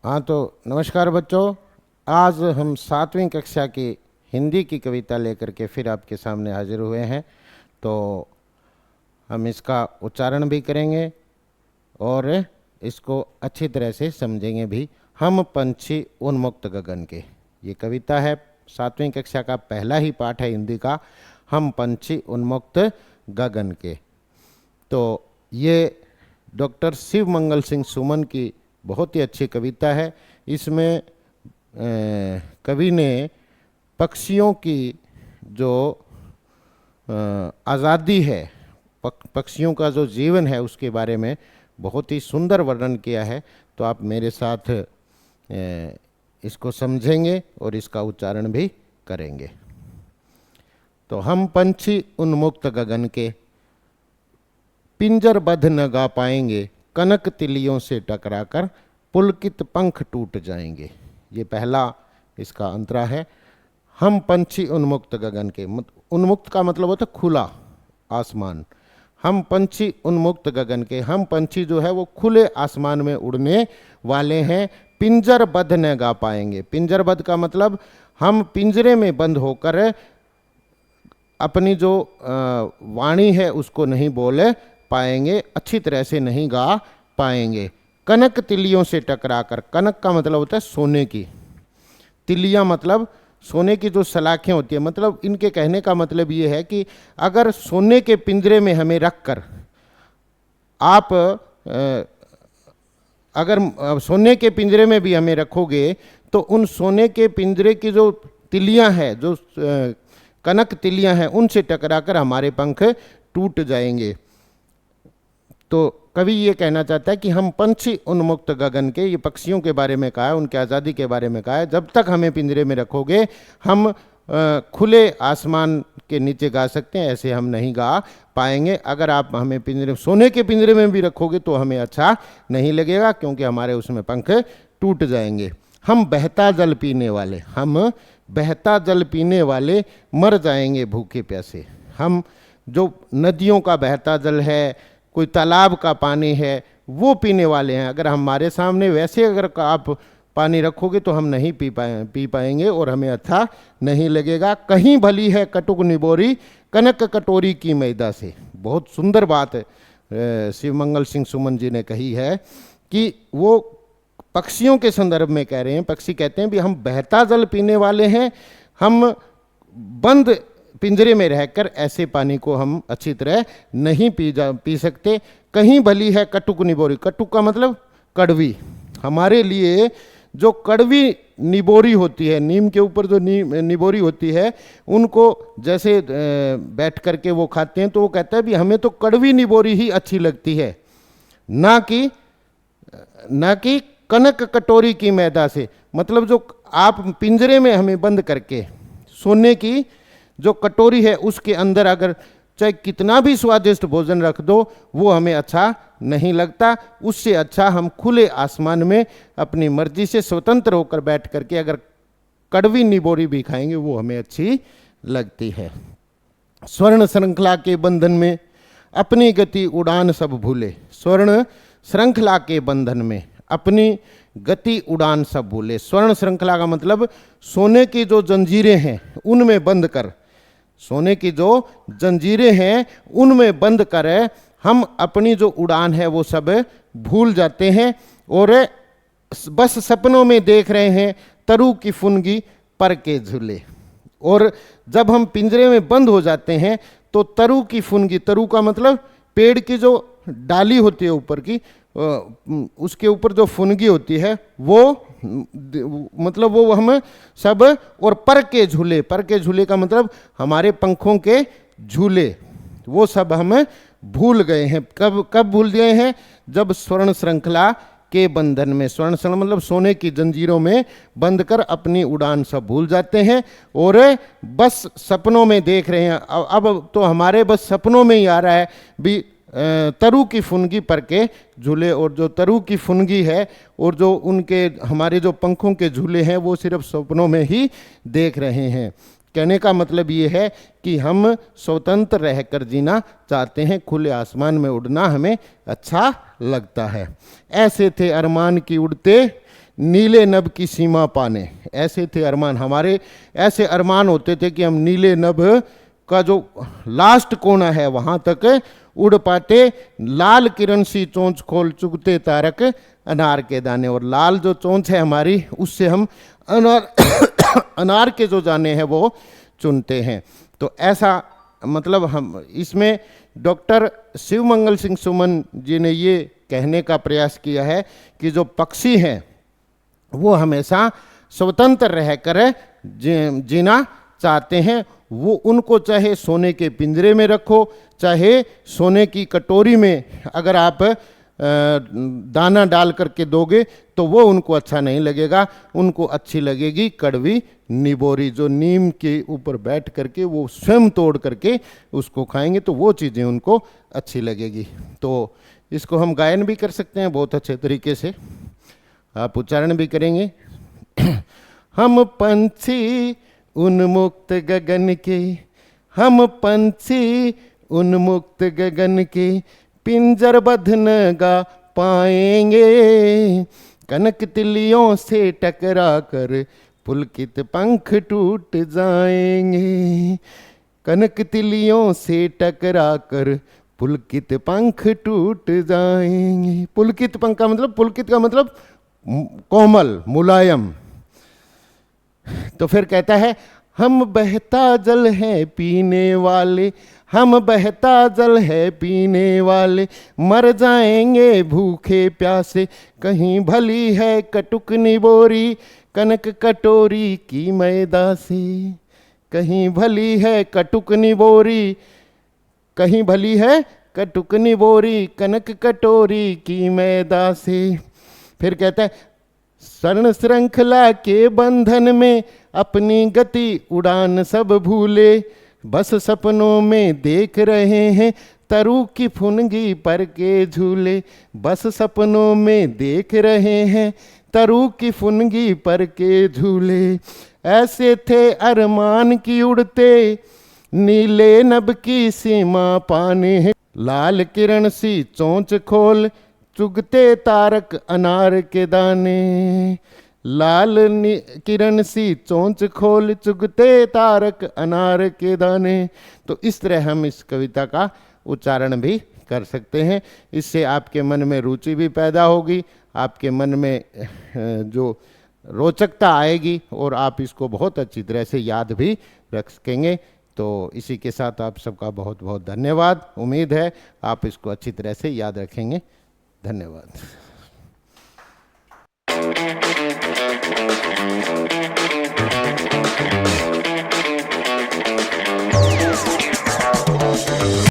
हाँ तो नमस्कार बच्चों। आज हम 7वीं कक्षा की हिंदी की कविता लेकर के फिर आपके सामने हाजिर हुए हैं। तो हम इसका उच्चारण भी करेंगे और इसको अच्छी तरह से समझेंगे भी। हम पंछी उन्मुक्त गगन के, ये कविता है 7वीं कक्षा का पहला ही पाठ है हिंदी का, हम पंछी उन्मुक्त गगन के। तो ये डॉक्टर शिव मंगल सिंह सुमन की बहुत ही अच्छी कविता है। इसमें कवि ने पक्षियों की जो आज़ादी है, पक्षियों का जो जीवन है उसके बारे में बहुत ही सुंदर वर्णन किया है। तो आप मेरे साथ इसको समझेंगे और इसका उच्चारण भी करेंगे। तो हम पंछी उन्मुक्त गगन के, पिंजरबद्ध न गा पाएंगे, कनक तिलियों से टकराकर पुलकित पंख टूट जाएंगे। ये पहला इसका अंतरा है। हम पंछी उन्मुक्त गगन के, उन्मुक्त का मतलब होता है खुला आसमान। हम पंछी उन्मुक्त गगन के, हम पंछी जो है वो खुले आसमान में उड़ने वाले हैं। पिंजरबद्ध न गा पाएंगे, पिंजरबद्ध का मतलब हम पिंजरे में बंद होकर अपनी जो वाणी है उसको नहीं बोल पाएंगे, अच्छी तरह से नहीं गा पाएंगे। कनक तिलियों से टकराकर, कनक का मतलब होता है सोने की, तिलियां मतलब सोने की जो सलाखें होती है। मतलब इनके कहने का मतलब ये है कि अगर सोने के पिंजरे में हमें रखकर आप अगर सोने के पिंजरे में भी हमें रखोगे तो उन सोने के पिंजरे की जो तिलियां हैं, जो कनक तिलियां हैं, उनसे टकराकर हमारे पंख टूट जाएंगे। तो कवि ये कहना चाहता है कि हम पंछी उन्मुक्त गगन के, ये पक्षियों के बारे में कहा है, उनकी आज़ादी के बारे में कहा है। जब तक हमें पिंजरे में रखोगे हम खुले आसमान के नीचे गा सकते हैं, ऐसे हम नहीं गा पाएंगे। अगर आप हमें पिंजरे, सोने के पिंजरे में भी रखोगे तो हमें अच्छा नहीं लगेगा, क्योंकि हमारे उसमें पंख टूट जाएंगे। हम बहता जल पीने वाले, हम बहता जल पीने वाले मर जाएंगे भूखे प्यासे। हम जो नदियों का बहता जल है, कोई तालाब का पानी है, वो पीने वाले हैं। अगर हमारे सामने वैसे अगर आप पानी रखोगे तो हम नहीं पी पाएंगे और हमें अच्छा नहीं लगेगा। कहीं भली है कटुक निबोरी, कनक कटोरी की मैदा से। बहुत सुंदर बात शिव मंगल सिंह सुमन जी ने कही है कि वो पक्षियों के संदर्भ में कह रहे हैं। पक्षी कहते हैं भी हम बहता जल पीने वाले हैं, हम बंद पिंजरे में रहकर ऐसे पानी को हम अच्छी तरह नहीं पी सकते। कहीं भली है कटुक निबोरी, कटुक का मतलब कड़वी। हमारे लिए जो कड़वी निबोरी होती है, नीम के ऊपर जो निबोरी होती है, उनको जैसे बैठ करके वो खाते हैं, तो वो कहता है भी हमें तो कड़वी निबोरी ही अच्छी लगती है, ना कि कनक कटोरी की मैदा से। मतलब जो आप पिंजरे में हमें बंद करके सोने की जो कटोरी है उसके अंदर अगर चाहे कितना भी स्वादिष्ट भोजन रख दो, वो हमें अच्छा नहीं लगता। उससे अच्छा हम खुले आसमान में अपनी मर्जी से स्वतंत्र होकर बैठ करके अगर कड़वी निबोरी भी खाएंगे वो हमें अच्छी लगती है। स्वर्ण श्रृंखला के बंधन में अपनी गति उड़ान सब भूले, स्वर्ण श्रृंखला के बंधन में अपनी गति उड़ान सब भूले। स्वर्ण श्रृंखला का मतलब सोने की जो जंजीरें हैं उनमें बंद कर, सोने की जो जंजीरें हैं उनमें बंद कर हम अपनी जो उड़ान है वो सब भूल जाते हैं और बस सपनों में देख रहे हैं तरु की फुनगी पर के झूले। और जब हम पिंजरे में बंद हो जाते हैं तो तरु की फुनगी, तरु का मतलब पेड़ की जो डाली होती है ऊपर की, उसके ऊपर जो फुनगी होती है वो मतलब वो हम सब, और पर के झूले, पर के झूले का मतलब हमारे पंखों के झूले, वो सब हम भूल गए हैं। कब भूल गए हैं? जब स्वर्ण श्रृंखला के बंधन में, स्वर्ण श्रृंखला मतलब सोने की जंजीरों में बंद कर अपनी उड़ान सब भूल जाते हैं और बस सपनों में देख रहे हैं। अब तो हमारे बस सपनों में ही आ रहा है भी तरु की फुनगी पर के झूले, और जो तरु की फुनगी है और जो उनके हमारे जो पंखों के झूले हैं वो सिर्फ सपनों में ही देख रहे हैं। कहने का मतलब ये है कि हम स्वतंत्र रहकर जीना चाहते हैं, खुले आसमान में उड़ना हमें अच्छा लगता है। ऐसे थे अरमान की उड़ते नीले नभ की सीमा पाने। ऐसे थे अरमान हमारे, ऐसे अरमान होते थे कि हम नीले नभ का जो लास्ट कोना है वहां तक उड़ पाते। लाल किरण सी चोंच खोल चुगते तारक अनार के दाने। और लाल जो चोंच है हमारी, उससे हम अनार अनार के जो दाने हैं वो चुनते हैं। तो ऐसा मतलब हम इसमें डॉक्टर शिवमंगल सिंह सुमन जी ने ये कहने का प्रयास किया है कि जो पक्षी हैं वो हमेशा स्वतंत्र रहकर जीना चाहते हैं। वो उनको चाहे सोने के पिंजरे में रखो, चाहे सोने की कटोरी में अगर आप दाना डाल करके दोगे तो वो उनको अच्छा नहीं लगेगा। उनको अच्छी लगेगी कड़वी निबोरी, जो नीम के ऊपर बैठ करके वो स्वयं तोड़ करके उसको खाएंगे तो वो चीज़ें उनको अच्छी लगेगी। तो इसको हम गायन भी कर सकते हैं बहुत अच्छे तरीके से, आप उच्चारण भी करेंगे। हम पंछी उन्मुक्त गगन के, हम पंछी उन्मुक्त गगन के, पिंजरबद्ध न गा पाएंगे, कनक तिलियों से टकरा कर पुलकित पंख टूट जाएंगे, कनक तिलियों से टकरा कर पुलकित पंख टूट जाएंगे। पुलकित पंख का मतलब, पुलकित का मतलब कोमल मुलायम। तो फिर कहता है हम बहता जल है पीने वाले, हम बहता जल है पीने वाले, मर जाएंगे भूखे प्यासे, कहीं भली है कटुक निबोरी कनक कटोरी की मैदा से, कहीं भली है कटुक निबोरी, कहीं भली है कटुक निबोरी कनक कटोरी की मैदा से। फिर कहता है स्वर्ण श्रृंखला के बंधन में अपनी गति उड़ान सब भूले, बस सपनों में देख रहे हैं तरु की फुनगी पर के झूले, बस सपनों में देख रहे हैं तरु की फुनगी पर के झूले। ऐसे थे अरमान की उड़ते नीले नभ की सीमा पाने, लाल किरण सी चोंच खोल चुगते तारक अनार के दाने, लाल किरण सी चोंच खोल चुगते तारक अनार के दाने। तो इस तरह हम इस कविता का उच्चारण भी कर सकते हैं। इससे आपके मन में रुचि भी पैदा होगी, आपके मन में जो रोचकता आएगी और आप इसको बहुत अच्छी तरह से याद भी रख सकेंगे। तो इसी के साथ आप सबका बहुत बहुत धन्यवाद। उम्मीद है आप इसको अच्छी तरह से याद रखेंगे। धन्यवाद।